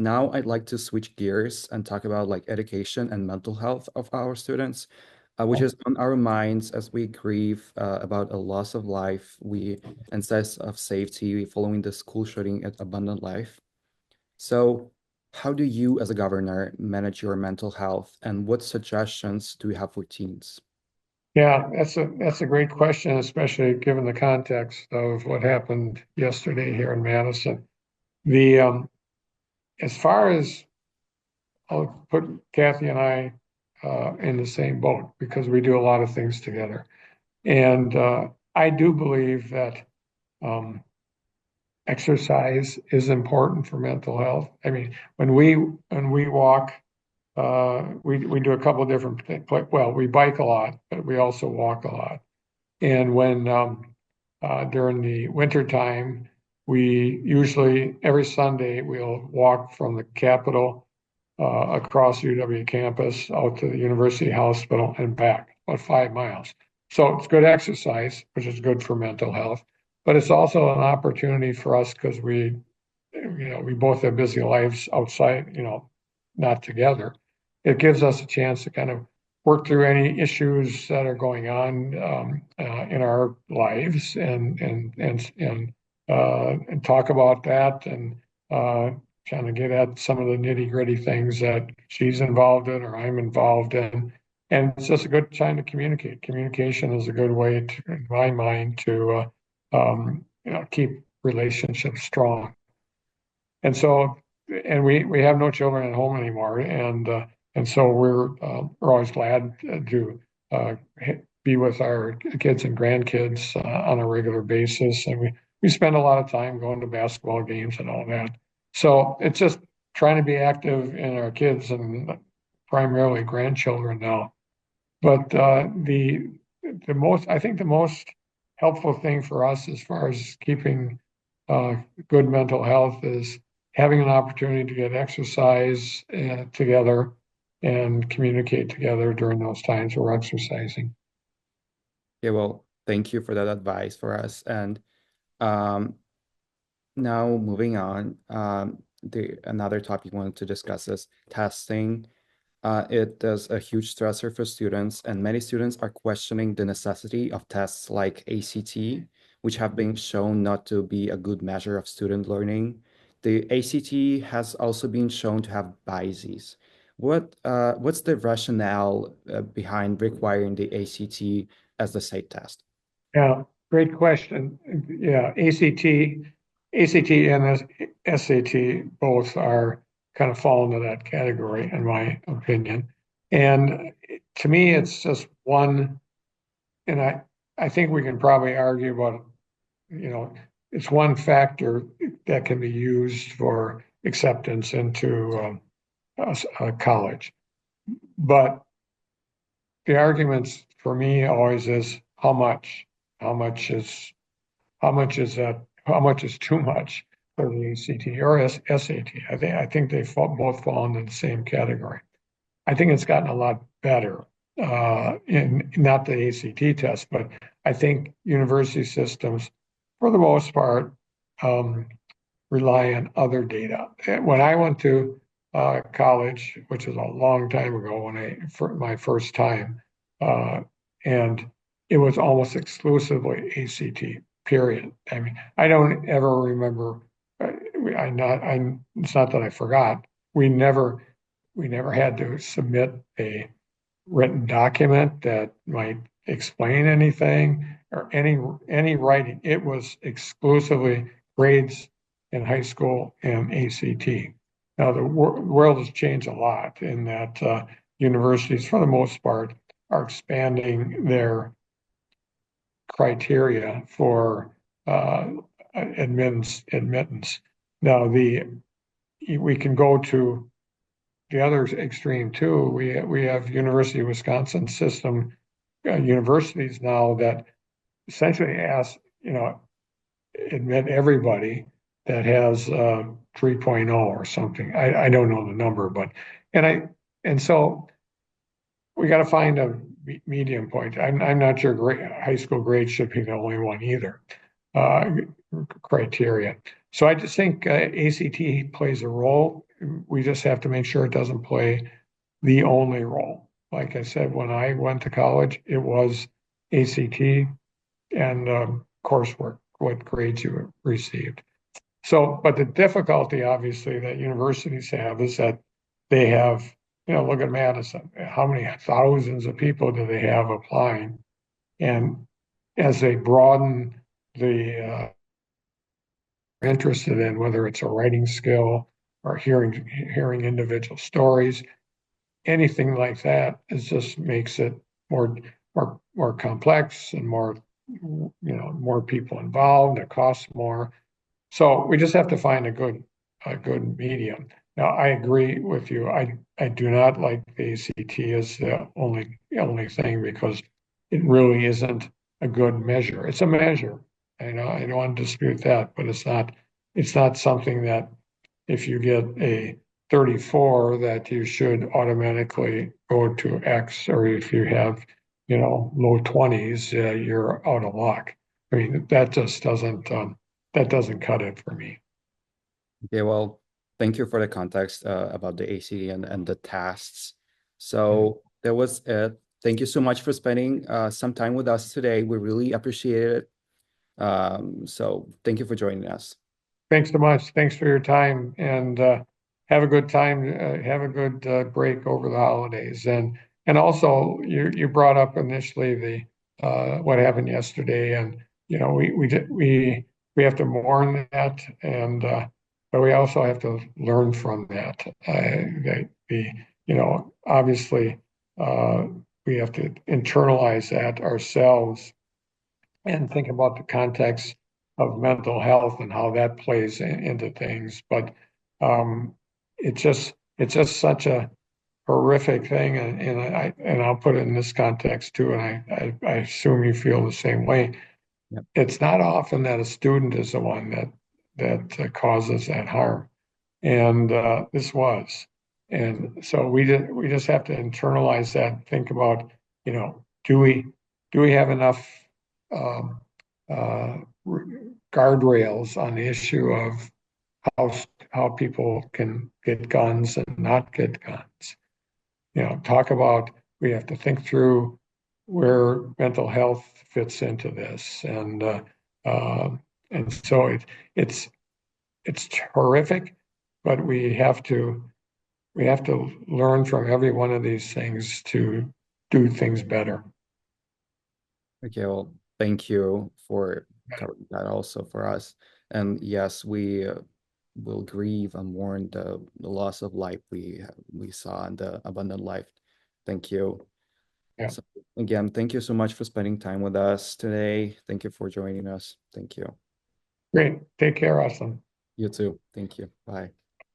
Now I'd like to switch gears and talk about like education and mental health of our students, which is on our minds as we grieve about a loss of life, we and sense of safety following the school shooting at Abundant Life. So, how do you, as a governor, manage your mental health, and what suggestions do you have for teens? Yeah, that's a great question, especially given the context of what happened yesterday here in Madison. The As far as I'll put Kathy and I in the same boat because we do a lot of things together, and I do believe that um, exercise is important for mental health. I mean, when we walk, we do a couple of different things. Well, we bike a lot, but we also walk a lot. And when during the winter time, we usually every Sunday we'll walk from the Capitol across UW campus out to the University Hospital and back, about 5 miles. So it's good exercise, which is good for mental health, but it's also an opportunity for us because we both have busy lives outside, not together. It gives us a chance to kind of work through any issues that are going on in our lives and talk about that and uh, kind of get at some of the nitty gritty things that she's involved in or I'm involved in. And it's just a good time to communicate. Communication is a good way to, in my mind, to keep relationships strong. And so, and we have no children at home anymore, and so we're always glad to uh, be with our kids and grandkids on a regular basis, and we spend a lot of time going to basketball games and all that. So it's just trying to be active in our kids and primarily grandchildren now. But the most helpful thing for us as far as keeping uh, good mental health is having an opportunity to get exercise together and communicate together during those times we're exercising. Yeah, well, thank you for that advice for us. And um, now moving on, the another topic I wanted to discuss is testing. It is a huge stressor for students, and many students are questioning the necessity of tests like ACT, which have been shown not to be a good measure of student learning. The ACT has also been shown to have biases. What's the rationale behind requiring the ACT as the state test? Yeah, great question. Yeah, ACT and SAT both are kind of fall into that category, in my opinion. And to me, it's just one, and I think we can probably argue about, you know, it's one factor that can be used for acceptance into a college. But the arguments for me always is how much is how much is that? How much is too much for the ACT or SAT? I think they both fall into the same category. I think it's gotten a lot better in not the ACT test, but I think university systems, for the most part, um, rely on other data. When I went to college, which was a long time ago, for my first time, uh, and it was almost exclusively ACT. Period. I mean, I don't ever remember. uh, I not. I. It's not that I forgot. We never. We never had to submit a written document that might explain anything or any writing. It was exclusively grades in high school and ACT. Now the world has changed a lot in that universities, for the most part, are expanding their criteria for admittance. Now the we can go to the other extreme too. We have University of Wisconsin system universities now that essentially ask, admit everybody that has 3.0 or something. I don't know the number, but and I and so we got to find a medium point. I'm not sure high school grades should be the only one either. Uh, Criteria. So I just think ACT plays a role. We just have to make sure it doesn't play the only role. Like I said, when I went to college, it was ACT and coursework, what grades you received. So, but the difficulty, obviously, that universities have is that they have, look at Madison. How many thousands of people do they have applying? And as they broaden the interested in, whether it's a writing skill or hearing individual stories, anything like that, it just makes it more complex and more people involved. It costs more. So we just have to find a good medium. Now, I agree with you. I do not like the ACT as the only thing because it really isn't a good measure. It's a measure. I don't want to dispute that, but it's not something that if you get a 34 that you should automatically go to X, or if you have, low 20s, you're out of luck. I mean, that doesn't cut it for me. Okay, well, thank you for the context about the ACD and the tasks. Yeah. So that was it. Thank you so much for spending some time with us today. We really appreciate it. So thank you for joining us. Thanks so much. Thanks for your time and have a good time. Have a good break over the holidays. And also you brought up initially the what happened yesterday, and we have to mourn that, and but we also have to learn from that. That obviously uh, we have to internalize that ourselves and think about the context of mental health and how that plays into things. But um, it's just such a horrific thing, and I'll put it in this context too, and I assume you feel the same way. Yep. It's not often that a student is the one that causes that harm, and this was. And so we just have to internalize that and think about, do we have enough um, uh, guardrails on the issue of how how people can get guns and not get guns. Talk about, we have to think through where mental health fits into this, uh, and so it's it's horrific, but we have to learn from every one of these things to do things better. Okay, well, thank you for covering that also for us. And yes, we will grieve and mourn the loss of life we saw in the abundant life. Thank you. Yeah, So again, thank you so much for spending time with us today. Thank you for joining us. Thank you. great. Take care, Aslan. You too. Thank you. Bye.